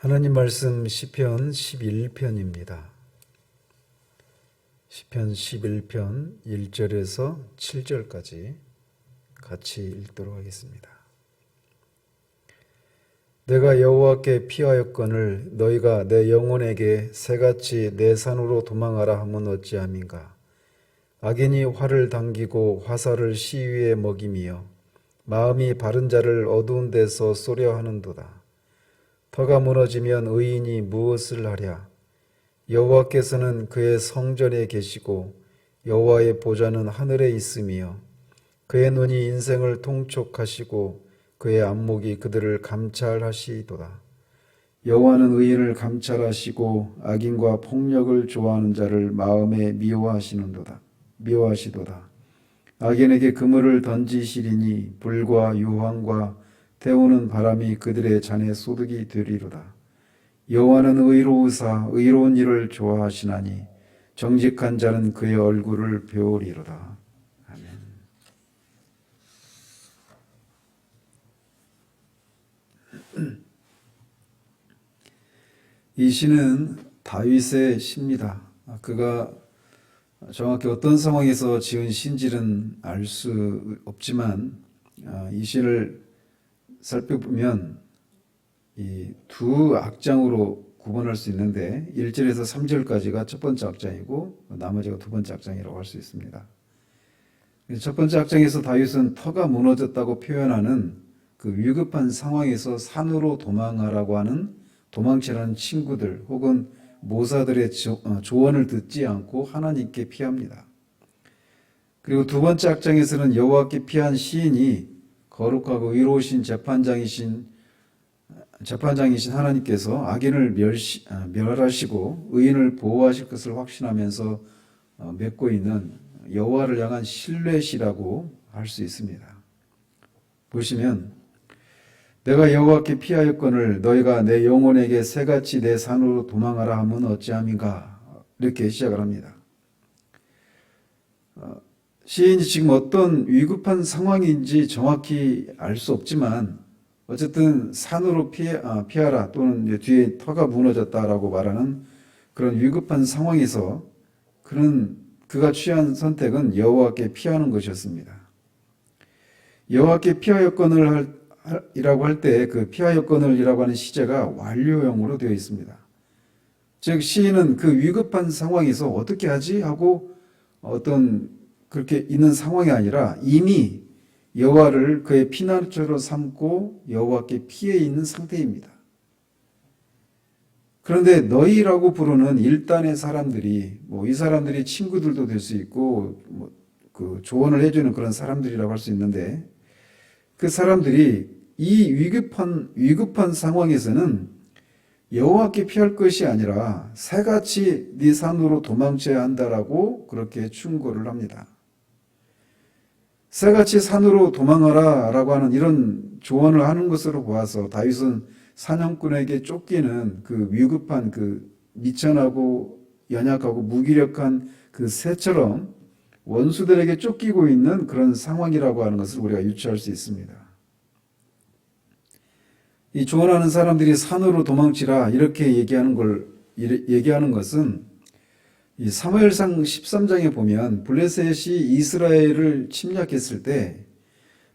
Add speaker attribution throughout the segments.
Speaker 1: 하나님 말씀 시편 11편입니다. 시편 11편 1절에서 7절까지 같이 읽도록 하겠습니다. 내가 여호와께 피하였거늘 너희가 내 영혼에게 새같이 내 산으로 도망하라 함은 어찌함인가. 악인이 활을 당기고 화살을 시위에 먹이며 마음이 바른 자를 어두운 데서 쏘려 하는도다. 터가 무너지면 의인이 무엇을 하랴. 여호와께서는 그의 성전에 계시고 여호와의 보좌는 하늘에 있으며 그의 눈이 인생을 통촉하시고 그의 안목이 그들을 감찰하시도다. 여호와는 의인을 감찰하시고 악인과 폭력을 좋아하는 자를 마음에 미워하시도다. 악인에게 그물을 던지시리니 불과 유황과 태우는 바람이 그들의 잔에 소득이 되리로다. 여호와는 의로우사 의로운 일을 좋아하시나니 정직한 자는 그의 얼굴을 배우리로다. 아멘. 이 시는 다윗의 시입니다. 그가 정확히 어떤 상황에서 지은 시인지는 알 수 없지만 이 시를 살펴보면 이 두 악장으로 구분할 수 있는데 1절에서 3절까지가 첫 번째 악장이고 나머지가 두 번째 악장이라고 할 수 있습니다. 첫 번째 악장에서 다윗은 터가 무너졌다고 표현하는 그 위급한 상황에서 산으로 도망하라고 하는 도망치라는 친구들 혹은 모사들의 조언을 듣지 않고 하나님께 피합니다. 그리고 두 번째 악장에서는 여호와께 피한 시인이 거룩하고 의로우신 재판장이신 하나님께서 악인을 멸하시고 의인을 보호하실 것을 확신하면서 맺고 있는 여호와를 향한 신뢰시라고 할 수 있습니다. 보시면 내가 여호와께 피하였거늘 너희가 내 영혼에게 새같이 내 산으로 도망하라 하면 어찌함인가 이렇게 시작을 합니다. 시인이 지금 어떤 위급한 상황인지 정확히 알 수 없지만 어쨌든 산으로 피하라 또는 뒤에 터가 무너졌다라고 말하는 그런 위급한 상황에서 그가 취한 선택은 여호와께 피하는 것이었습니다. 여호와께 피하였거늘 이라고 할 때 그 피하였거늘이라고 하는 시제가 완료형으로 되어 있습니다. 즉 시인은 그 위급한 상황에서 어떻게 하지 하고 어떤 그렇게 있는 상황이 아니라 이미 여호와를 그의 피난처로 삼고 여호와께 피해 있는 상태입니다. 그런데 너희라고 부르는 일단의 사람들이 이 사람들이 친구들도 될 수 있고 그 조언을 해주는 그런 사람들이라고 할 수 있는데 그 사람들이 이 위급한 상황에서는 여호와께 피할 것이 아니라 새같이 네 산으로 도망쳐야 한다라고 그렇게 충고를 합니다. 새같이 산으로 도망하라 라고 하는 이런 조언을 하는 것으로 보아서 다윗은 사냥꾼에게 쫓기는 그 위급한 그 미천하고 연약하고 무기력한 그 새처럼 원수들에게 쫓기고 있는 그런 상황이라고 하는 것을 우리가 유추할 수 있습니다. 이 조언하는 사람들이 산으로 도망치라 이렇게 얘기하는 것은 이 사무엘상 13장에 보면 블레셋이 이스라엘을 침략했을 때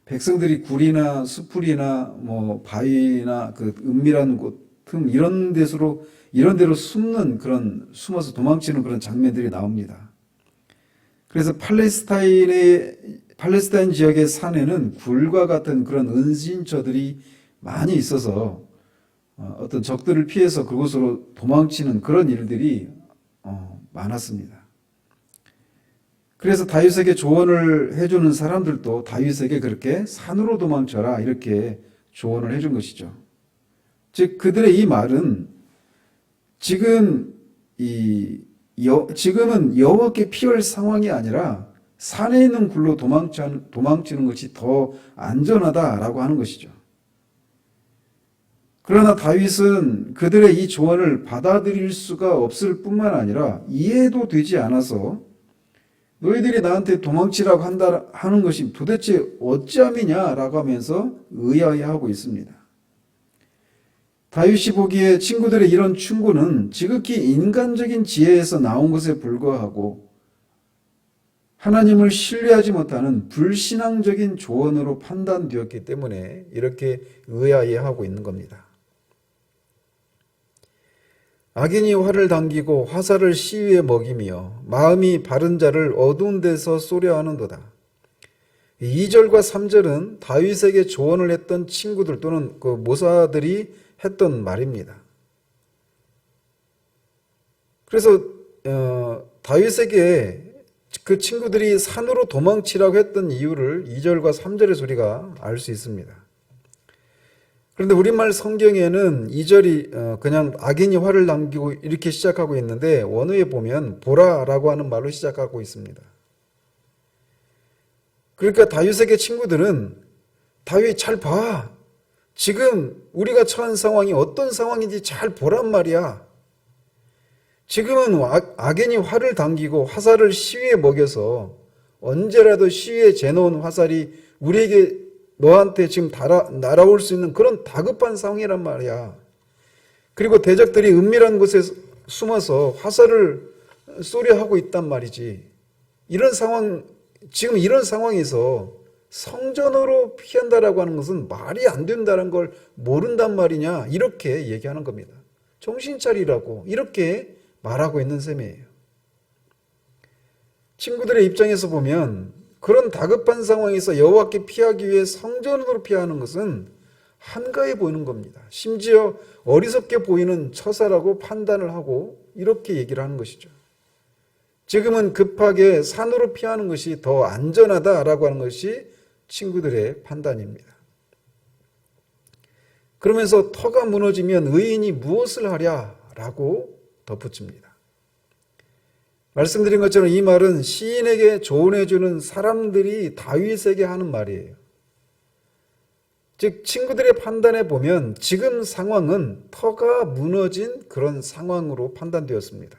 Speaker 1: 백성들이 굴이나 수풀이나 바위나 그 은밀한 곳 틈 이런 데로 숨어서 도망치는 그런 장면들이 나옵니다. 그래서 팔레스타인 지역의 산에는 굴과 같은 그런 은신처들이 많이 있어서 어떤 적들을 피해서 그곳으로 도망치는 그런 일들이 많았습니다. 그래서 다윗에게 조언을 해주는 사람들도 다윗에게 그렇게 산으로 도망쳐라 이렇게 조언을 해준 것이죠. 즉 그들의 이 말은 지금은 여호와께 피할 상황이 아니라 산에 있는 굴로 도망치는 것이 더 안전하다라고 하는 것이죠. 그러나 다윗은 그들의 이 조언을 받아들일 수가 없을 뿐만 아니라 이해도 되지 않아서 너희들이 나한테 도망치라고 하는 것이 도대체 어찌함이냐라고 하면서 의아해하고 있습니다. 다윗이 보기에 친구들의 이런 충고는 지극히 인간적인 지혜에서 나온 것에 불과하고 하나님을 신뢰하지 못하는 불신앙적인 조언으로 판단되었기 때문에 이렇게 의아해하고 있는 겁니다. 악인이 활을 당기고 화살을 시위에 먹이며 마음이 바른 자를 어두운 데서 쏘려 하는도다. 2절과 3절은 다윗에게 조언을 했던 친구들 또는 그 모사들이 했던 말입니다. 그래서 다윗에게 그 친구들이 산으로 도망치라고 했던 이유를 2절과 3절의 소리가 알 수 있습니다. 그런데 우리말 성경에는 2절이 그냥 악인이 활을 남기고 이렇게 시작하고 있는데 원어에 보면 보라라고 하는 말로 시작하고 있습니다. 그러니까 다윗에게 친구들은 다윗 잘 봐. 지금 우리가 처한 상황이 어떤 상황인지 잘 보란 말이야. 지금은 악인이 활을 당기고 화살을 시위에 먹여서 언제라도 시위에 재놓은 화살이 우리에게 너한테 지금 날아올 수 있는 그런 다급한 상황이란 말이야. 그리고 대적들이 은밀한 곳에 숨어서 화살을 쏘려 하고 있단 말이지. 지금 이런 상황에서 성전으로 피한다라고 하는 것은 말이 안 된다는 걸 모른단 말이냐. 이렇게 얘기하는 겁니다. 정신 차리라고 이렇게 말하고 있는 셈이에요. 친구들의 입장에서 보면 그런 다급한 상황에서 여호와께 피하기 위해 성전으로 피하는 것은 한가해 보이는 겁니다. 심지어 어리석게 보이는 처사라고 판단을 하고 이렇게 얘기를 하는 것이죠. 지금은 급하게 산으로 피하는 것이 더 안전하다라고 하는 것이 친구들의 판단입니다. 그러면서 터가 무너지면 의인이 무엇을 하랴라고 덧붙입니다. 말씀드린 것처럼 이 말은 시인에게 조언해주는 사람들이 다윗에게 하는 말이에요. 즉 친구들의 판단에 보면 지금 상황은 터가 무너진 그런 상황으로 판단되었습니다.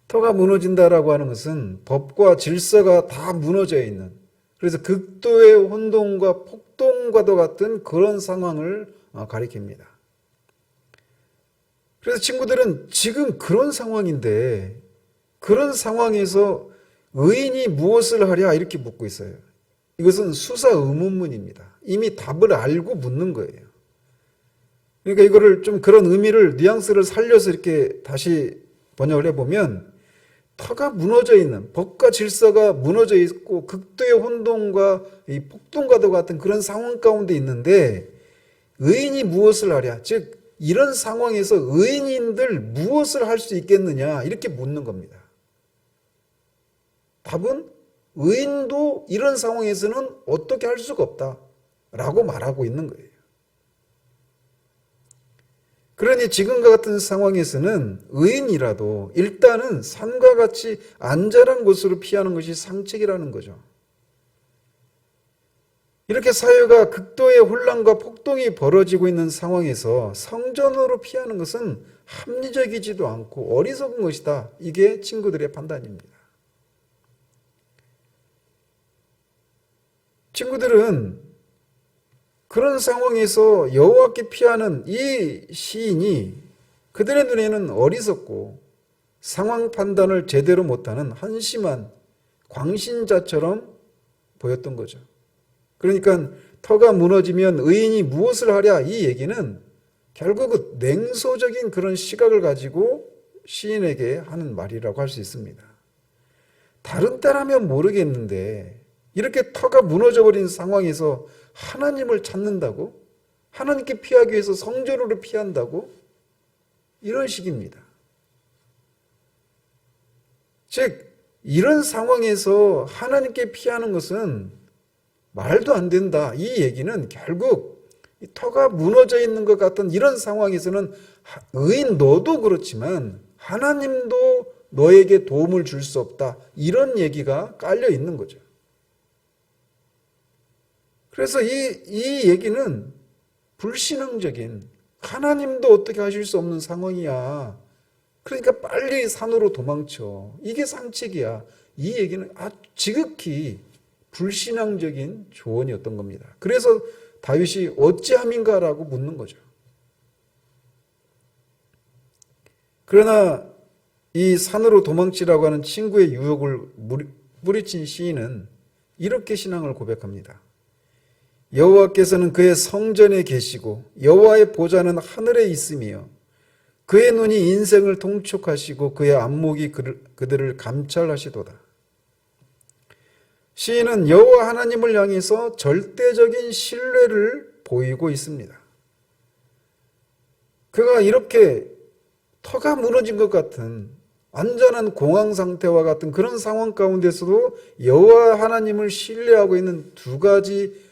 Speaker 1: 터가 무너진다라고 하는 것은 법과 질서가 다 무너져 있는, 그래서 극도의 혼돈과 폭동과도 같은 그런 상황을 가리킵니다. 그래서 친구들은 지금 그런 상황인데 그런 상황에서 의인이 무엇을 하랴 이렇게 묻고 있어요. 이것은 수사 의문문입니다. 이미 답을 알고 묻는 거예요. 그러니까 이거를 좀 그런 의미를 뉘앙스를 살려서 이렇게 다시 번역을 해보면 터가 무너져 있는, 법과 질서가 무너져 있고 극도의 혼돈과 이 폭동과도 같은 그런 상황 가운데 있는데 의인이 무엇을 하랴, 즉 이런 상황에서 의인들 무엇을 할 수 있겠느냐 이렇게 묻는 겁니다. 답은 의인도 이런 상황에서는 어떻게 할 수가 없다라고 말하고 있는 거예요. 그러니 지금과 같은 상황에서는 의인이라도 일단은 산과 같이 안전한 곳으로 피하는 것이 상책이라는 거죠. 이렇게 사회가 극도의 혼란과 폭동이 벌어지고 있는 상황에서 성전으로 피하는 것은 합리적이지도 않고 어리석은 것이다. 이게 친구들의 판단입니다. 친구들은 그런 상황에서 여호와께 피하는 이 시인이 그들의 눈에는 어리석고 상황 판단을 제대로 못하는 한심한 광신자처럼 보였던 거죠. 그러니까 터가 무너지면 의인이 무엇을 하랴 이 얘기는 결국 냉소적인 그런 시각을 가지고 시인에게 하는 말이라고 할 수 있습니다. 다른 때라면 모르겠는데 이렇게 터가 무너져버린 상황에서 하나님을 찾는다고? 하나님께 피하기 위해서 성전으로 피한다고? 이런 식입니다. 즉 이런 상황에서 하나님께 피하는 것은 말도 안 된다. 이 얘기는 결국 터가 무너져 있는 것 같은 이런 상황에서는 의인 너도 그렇지만 하나님도 너에게 도움을 줄 수 없다. 이런 얘기가 깔려 있는 거죠. 그래서 이 얘기는 불신앙적인, 하나님도 어떻게 하실 수 없는 상황이야. 그러니까 빨리 산으로 도망쳐. 이게 상책이야. 이 얘기는 아주 지극히 불신앙적인 조언이었던 겁니다. 그래서 다윗이 어찌함인가라고 묻는 거죠. 그러나 이 산으로 도망치라고 하는 친구의 유혹을 뿌리친 시인은 이렇게 신앙을 고백합니다. 여호와께서는 그의 성전에 계시고 여호와의 보좌는 하늘에 있으며 그의 눈이 인생을 통촉하시고 그의 안목이 그들을 감찰하시도다. 시인은 여호와 하나님을 향해서 절대적인 신뢰를 보이고 있습니다. 그가 이렇게 터가 무너진 것 같은 완전한 공황 상태와 같은 그런 상황 가운데서도 여호와 하나님을 신뢰하고 있는 두 가지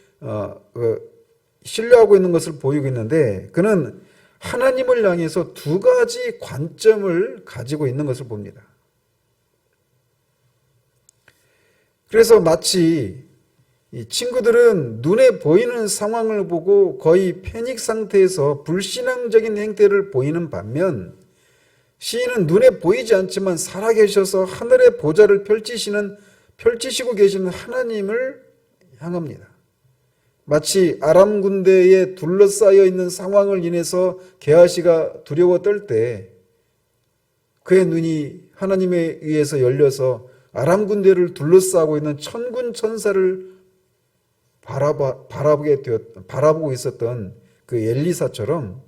Speaker 1: 신뢰하고 있는 것을 보이고 있는데, 그는 하나님을 향해서 두 가지 관점을 가지고 있는 것을 봅니다. 그래서 마치 이 친구들은 눈에 보이는 상황을 보고 거의 패닉 상태에서 불신앙적인 행태를 보이는 반면, 시인은 눈에 보이지 않지만 살아계셔서 하늘의 보좌를 펼치시고 계시는 하나님을 향합니다. 마치 아람 군대에 둘러싸여 있는 상황을 인해서 게하시가 두려워 떨 때 그의 눈이 하나님에 의해서 열려서 아람 군대를 둘러싸고 있는 천군 천사를 바라보고 있었던 그 엘리사처럼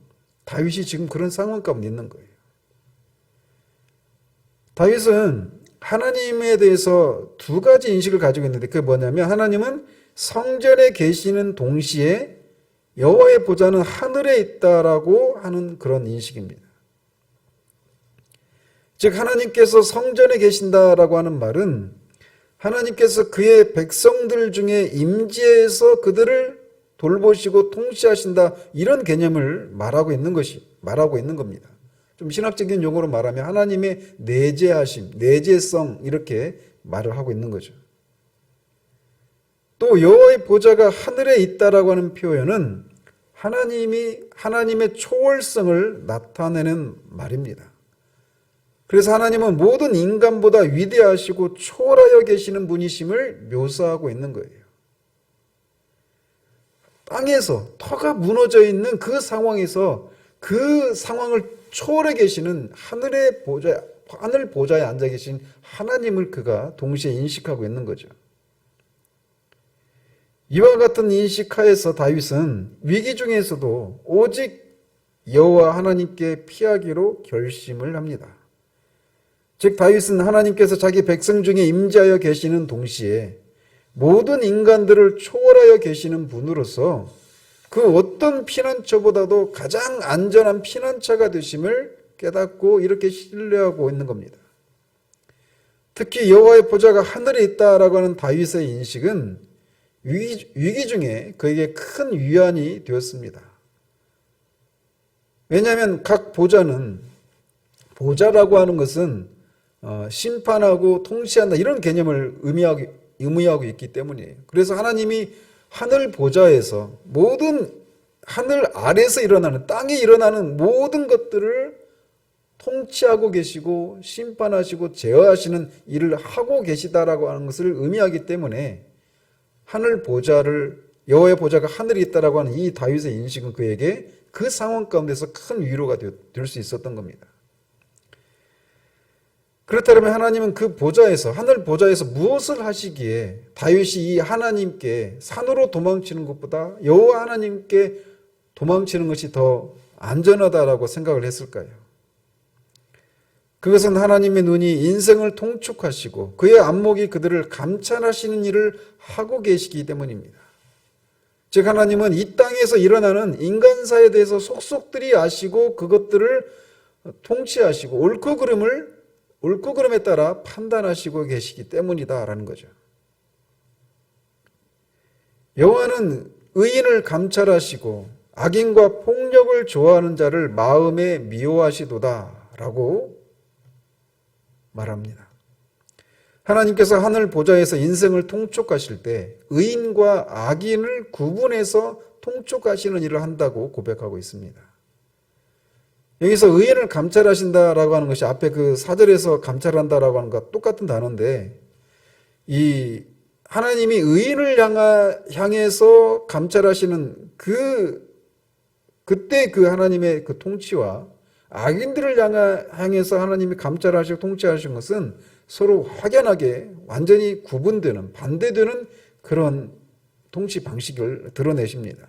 Speaker 1: 다윗이 지금 그런 상황 가운데 있는 거예요. 다윗은 하나님에 대해서 두 가지 인식을 가지고 있는데, 그게 뭐냐면 하나님은 성전에 계시는 동시에 여호와의 보좌는 하늘에 있다라고 하는 그런 인식입니다. 즉 하나님께서 성전에 계신다라고 하는 말은 하나님께서 그의 백성들 중에 임재해서 그들을 돌보시고 통치하신다, 이런 개념을 말하고 있는 겁니다. 좀 신학적인 용어로 말하면 하나님의 내재하심, 내재성, 이렇게 말을 하고 있는 거죠. 또 여호와의 보좌가 하늘에 있다라고 하는 표현은 하나님의 초월성을 나타내는 말입니다. 그래서 하나님은 모든 인간보다 위대하시고 초월하여 계시는 분이심을 묘사하고 있는 거예요. 땅에서 터가 무너져 있는 그 상황에서 그 상황을 초월해 계시는 하늘 보좌에 앉아 계신 하나님을 그가 동시에 인식하고 있는 거죠. 이와 같은 인식 하에서 다윗은 위기 중에서도 오직 여호와 하나님께 피하기로 결심을 합니다. 즉 다윗은 하나님께서 자기 백성 중에 임재하여 계시는 동시에 모든 인간들을 초월하여 계시는 분으로서 그 어떤 피난처보다도 가장 안전한 피난처가 되심을 깨닫고 이렇게 신뢰하고 있는 겁니다. 특히 여호와의 보좌가 하늘에 있다라고 하는 다윗의 인식은 위기 중에 그에게 큰 위안이 되었습니다. 왜냐하면 각 보좌라고 하는 것은 심판하고 통치한다, 이런 개념을 의미하고 있기 때문이에요. 그래서 하나님이 하늘 보좌에서 모든 하늘 아래에서 일어나는, 땅에 일어나는 모든 것들을 통치하고 계시고 심판하시고 제어하시는 일을 하고 계시다라고 하는 것을 의미하기 때문에 여호와의 보좌가 하늘에 있다라고 하는 이 다윗의 인식은 그에게 그 상황 가운데서 큰 위로가 될 수 있었던 겁니다. 그렇다면 하나님은 그 하늘 보좌에서 무엇을 하시기에 다윗이 이 하나님께 산으로 도망치는 것보다 여호와 하나님께 도망치는 것이 더 안전하다라고 생각을 했을까요? 그것은 하나님의 눈이 인생을 통촉하시고 그의 안목이 그들을 감찰하시는 일을 하고 계시기 때문입니다. 즉 하나님은 이 땅에서 일어나는 인간사에 대해서 속속들이 아시고 그것들을 통치하시고 옳고 그름에 따라 판단하시고 계시기 때문이다라는 거죠. 여호와는 의인을 감찰하시고 악인과 폭력을 좋아하는 자를 마음에 미워하시도다라고 말합니다. 하나님께서 하늘 보좌에서 인생을 통촉하실 때 의인과 악인을 구분해서 통촉하시는 일을 한다고 고백하고 있습니다. 여기서 의인을 감찰하신다라고 하는 것이 앞에 그 4절에서 감찰한다라고 하는 것과 똑같은 단어인데, 이 하나님이 의인을 향해서 감찰하시는 그때 그 하나님의 그 통치와 악인들을 향해서 하나님이 감찰하시고 통치하신 것은 서로 확연하게 완전히 구분되는, 반대되는 그런 통치 방식을 드러내십니다.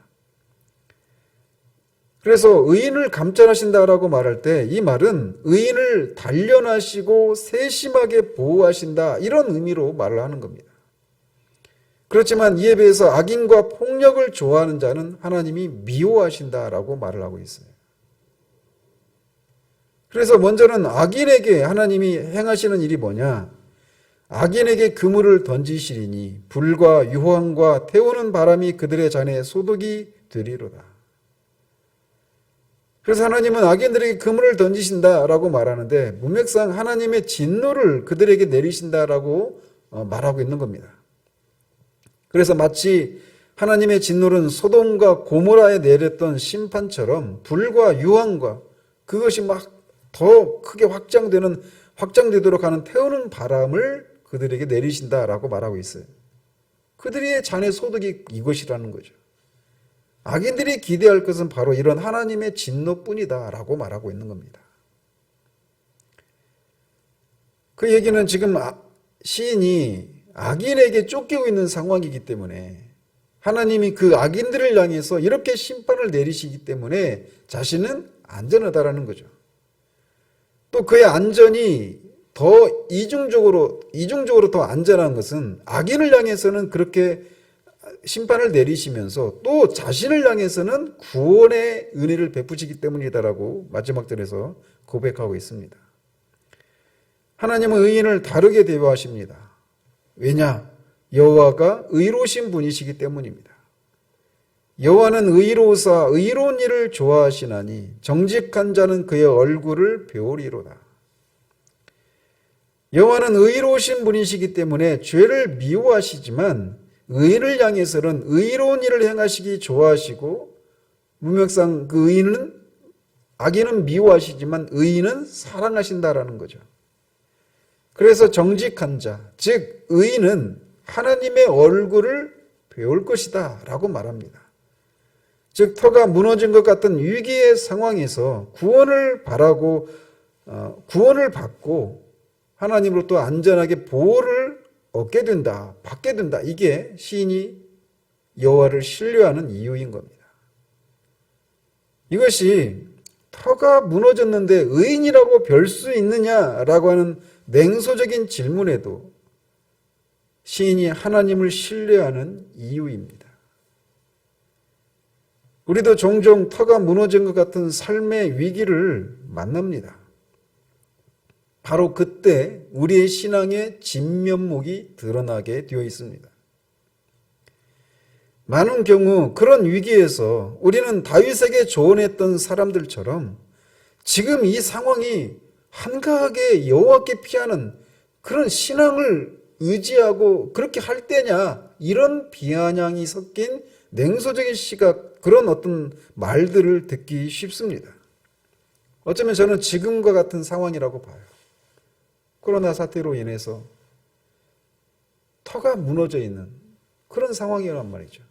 Speaker 1: 그래서 의인을 감찰하신다라고 말할 때 이 말은 의인을 단련하시고 세심하게 보호하신다, 이런 의미로 말을 하는 겁니다. 그렇지만 이에 비해서 악인과 폭력을 좋아하는 자는 하나님이 미워하신다라고 말을 하고 있어요. 그래서 먼저는 악인에게 하나님이 행하시는 일이 뭐냐? 악인에게 그물을 던지시리니 불과 유황과 태우는 바람이 그들의 잔에 소독이 되리로다. 그래서 하나님은 악인들에게 그물을 던지신다라고 말하는데 문맥상 하나님의 진노를 그들에게 내리신다라고 말하고 있는 겁니다. 그래서 마치 하나님의 진노는 소돔과 고모라에 내렸던 심판처럼 불과 유황과 그것이 막 더 크게 확장되도록 하는 태우는 바람을 그들에게 내리신다라고 말하고 있어요. 그들의 잔의 소득이 이것이라는 거죠. 악인들이 기대할 것은 바로 이런 하나님의 진노뿐이다라고 말하고 있는 겁니다. 그 얘기는 지금 시인이 악인에게 쫓기고 있는 상황이기 때문에 하나님이 그 악인들을 향해서 이렇게 심판을 내리시기 때문에 자신은 안전하다라는 거죠. 또 그의 안전이 더 이중적으로 더 안전한 것은 악인을 향해서는 그렇게 심판을 내리시면서 또 자신을 향해서는 구원의 은혜를 베푸시기 때문이다라고 마지막 절에서 고백하고 있습니다. 하나님은 의인을 다르게 대우하십니다. 왜냐? 여호와가 의로우신 분이시기 때문입니다. 여호와는 의로우사 의로운 일을 좋아하시나니 정직한 자는 그의 얼굴을 배우리로다. 여호와는 의로우신 분이시기 때문에 죄를 미워하시지만 의인을 향해서는 의로운 일을 행하시기 좋아하시고 문맥상 그 의인은 악인은 미워하시지만 의인은 사랑하신다라는 거죠. 그래서 정직한 자, 즉 의인은 하나님의 얼굴을 배울 것이다 라고 말합니다. 즉 터가 무너진 것 같은 위기의 상황에서 구원을 바라고 구원을 받고 하나님으로부터 안전하게 보호를 받게 된다. 이게 시인이 여호와를 신뢰하는 이유인 겁니다. 이것이 터가 무너졌는데 의인이라고 별 수 있느냐라고 하는 냉소적인 질문에도 시인이 하나님을 신뢰하는 이유입니다. 우리도 종종 터가 무너진 것 같은 삶의 위기를 만납니다. 바로 그때 우리의 신앙의 진면목이 드러나게 되어 있습니다. 많은 경우 그런 위기에서 우리는 다윗에게 조언했던 사람들처럼 지금 이 상황이 한가하게 여호와께 피하는 그런 신앙을 의지하고 그렇게 할 때냐, 이런 비아냥이 섞인 냉소적인 시각, 그런 어떤 말들을 듣기 쉽습니다. 어쩌면 저는 지금과 같은 상황이라고 봐요. 코로나 사태로 인해서 터가 무너져 있는 그런 상황이란 말이죠.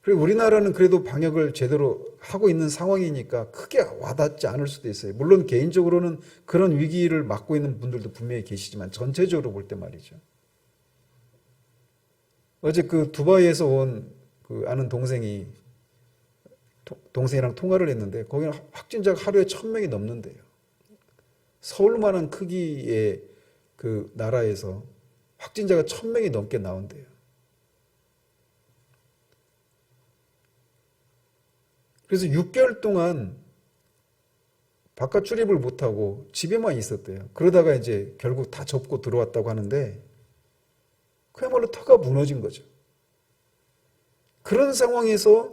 Speaker 1: 그리고 우리나라는 그래도 방역을 제대로 하고 있는 상황이니까 크게 와닿지 않을 수도 있어요. 물론 개인적으로는 그런 위기를 맞고 있는 분들도 분명히 계시지만 전체적으로 볼 때 말이죠. 어제 그 두바이에서 온 그 아는 동생이랑 통화를 했는데 거기는 확진자가 하루에 1,000명이 넘는데요. 서울만한 크기의 그 나라에서 확진자가 1,000명이 넘게 나온대요. 그래서 6개월 동안 바깥 출입을 못하고 집에만 있었대요. 그러다가 이제 결국 다 접고 들어왔다고 하는데 그야말로 터가 무너진 거죠. 그런 상황에서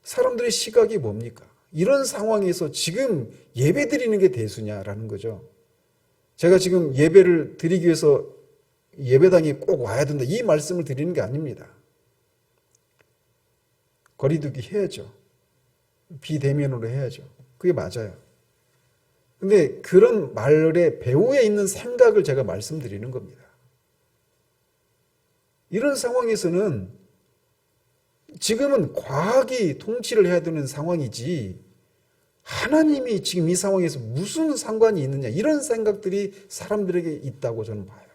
Speaker 1: 사람들의 시각이 뭡니까? 이런 상황에서 지금 예배 드리는 게 대수냐라는 거죠. 제가 지금 예배를 드리기 위해서 예배당에 꼭 와야 된다, 이 말씀을 드리는 게 아닙니다. 거리두기 해야죠. 비대면으로 해야죠. 그게 맞아요. 근데 그런 말의 배후에 있는 생각을 제가 말씀드리는 겁니다. 이런 상황에서는 지금은 과학이 통치를 해야 되는 상황이지 하나님이 지금 이 상황에서 무슨 상관이 있느냐, 이런 생각들이 사람들에게 있다고 저는 봐요.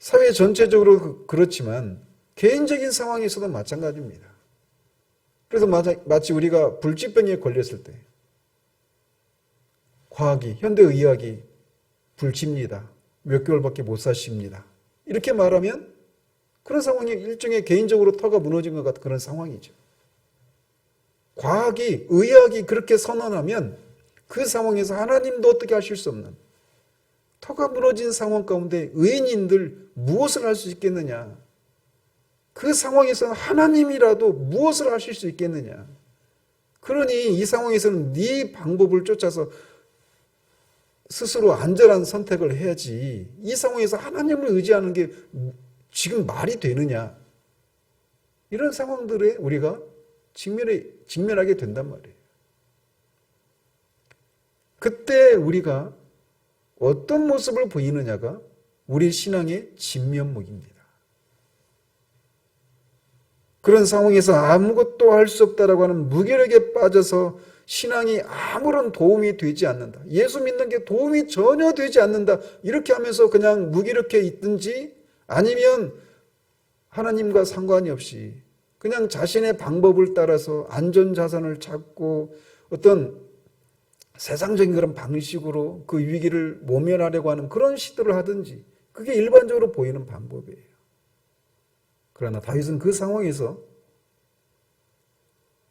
Speaker 1: 사회 전체적으로 그렇지만 개인적인 상황에서도 마찬가지입니다. 그래서 마치 우리가 불치병에 걸렸을 때 과학이, 현대의학이 불치입니다, 몇 개월밖에 못 사십니다, 이렇게 말하면 그런 상황이 일종의 개인적으로 터가 무너진 것 같은 그런 상황이죠. 과학이, 의학이 그렇게 선언하면 그 상황에서 하나님도 어떻게 하실 수 없는 터가 무너진 상황 가운데 의인인들 무엇을 할 수 있겠느냐? 그 상황에서는 하나님이라도 무엇을 하실 수 있겠느냐? 그러니 이 상황에서는 네 방법을 쫓아서 스스로 안전한 선택을 해야지, 이 상황에서 하나님을 의지하는 게 지금 말이 되느냐? 이런 상황들에 우리가 직면하게 된단 말이에요. 그때 우리가 어떤 모습을 보이느냐가 우리 신앙의 진면목입니다. 그런 상황에서 아무것도 할 수 없다라고 하는 무기력에 빠져서 신앙이 아무런 도움이 되지 않는다, 예수 믿는 게 도움이 전혀 되지 않는다, 이렇게 하면서 그냥 무기력해 있든지, 아니면 하나님과 상관이 없이 그냥 자신의 방법을 따라서 안전자산을 찾고 어떤 세상적인 그런 방식으로 그 위기를 모면하려고 하는 그런 시도를 하든지, 그게 일반적으로 보이는 방법이에요. 그러나 다윗은 그 상황에서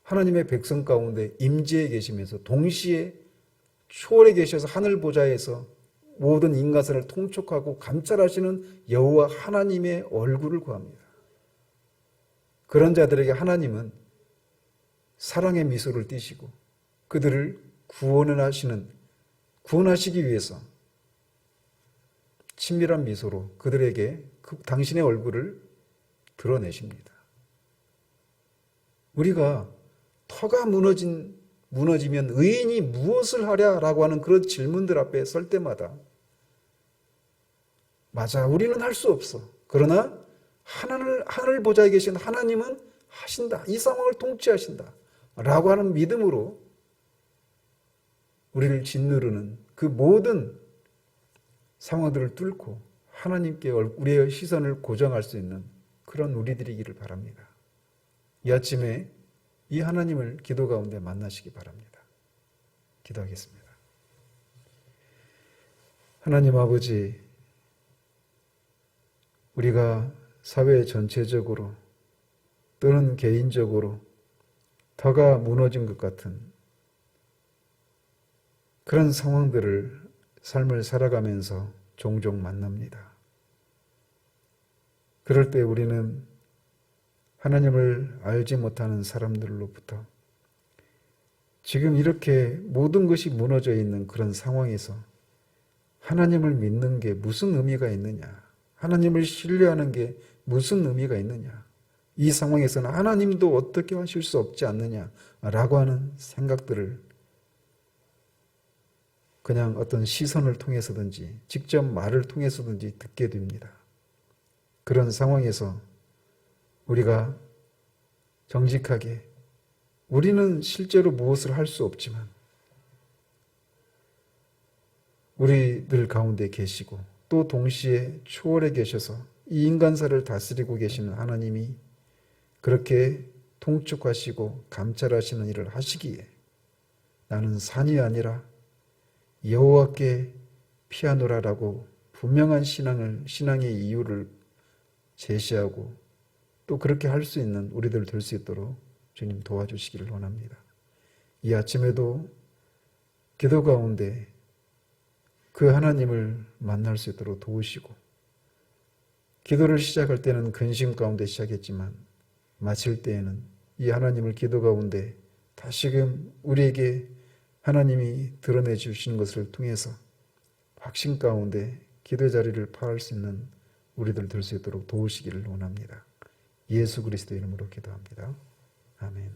Speaker 1: 하나님의 백성 가운데 임재해 계시면서 동시에 초월해 계셔서 하늘 보좌에서 모든 인간사를 통촉하고 감찰하시는 여호와 하나님의 얼굴을 구합니다. 그런 자들에게 하나님은 사랑의 미소를 띠시고 그들을 구원하시기 위해서 친밀한 미소로 그들에게 당신의 얼굴을 드러내십니다. 우리가 터가 무너지면 의인이 무엇을 하랴라고 하는 그런 질문들 앞에 설 때마다, 맞아, 우리는 할 수 없어. 그러나 하늘 보좌에 계신 하나님은 하신다, 이 상황을 통치하신다 라고 하는 믿음으로 우리를 짓누르는 그 모든 상황들을 뚫고 하나님께 우리의 시선을 고정할 수 있는 그런 우리들이기를 바랍니다. 이 아침에 이 하나님을 기도 가운데 만나시기 바랍니다. 기도하겠습니다. 하나님 아버지, 우리가 사회 전체적으로 또는 개인적으로 터가 무너진 것 같은 그런 상황들을 삶을 살아가면서 종종 만납니다. 그럴 때 우리는 하나님을 알지 못하는 사람들로부터 지금 이렇게 모든 것이 무너져 있는 그런 상황에서 하나님을 믿는 게 무슨 의미가 있느냐, 하나님을 신뢰하는 게 무슨 의미가 있느냐, 이 상황에서는 하나님도 어떻게 하실 수 없지 않느냐라고 하는 생각들을 그냥 어떤 시선을 통해서든지 직접 말을 통해서든지 듣게 됩니다. 그런 상황에서 우리가 정직하게, 우리는 실제로 무엇을 할 수 없지만 우리들 가운데 계시고 또 동시에 초월해 계셔서 이 인간사를 다스리고 계시는 하나님이 그렇게 통촉하시고 감찰하시는 일을 하시기에 나는 산이 아니라 여호와께 피하노라라고 분명한 신앙의 이유를 제시하고 또 그렇게 할 수 있는 우리들 될 수 있도록 주님 도와주시기를 원합니다. 이 아침에도 기도 가운데 그 하나님을 만날 수 있도록 도우시고, 기도를 시작할 때는 근심 가운데 시작했지만 마칠 때에는 이 하나님을 기도 가운데 다시금 우리에게 하나님이 드러내 주신 것을 통해서 확신 가운데 기도 자리를 파할 수 있는 우리들 될 수 있도록 도우시기를 원합니다. 예수 그리스도 이름으로 기도합니다. 아멘.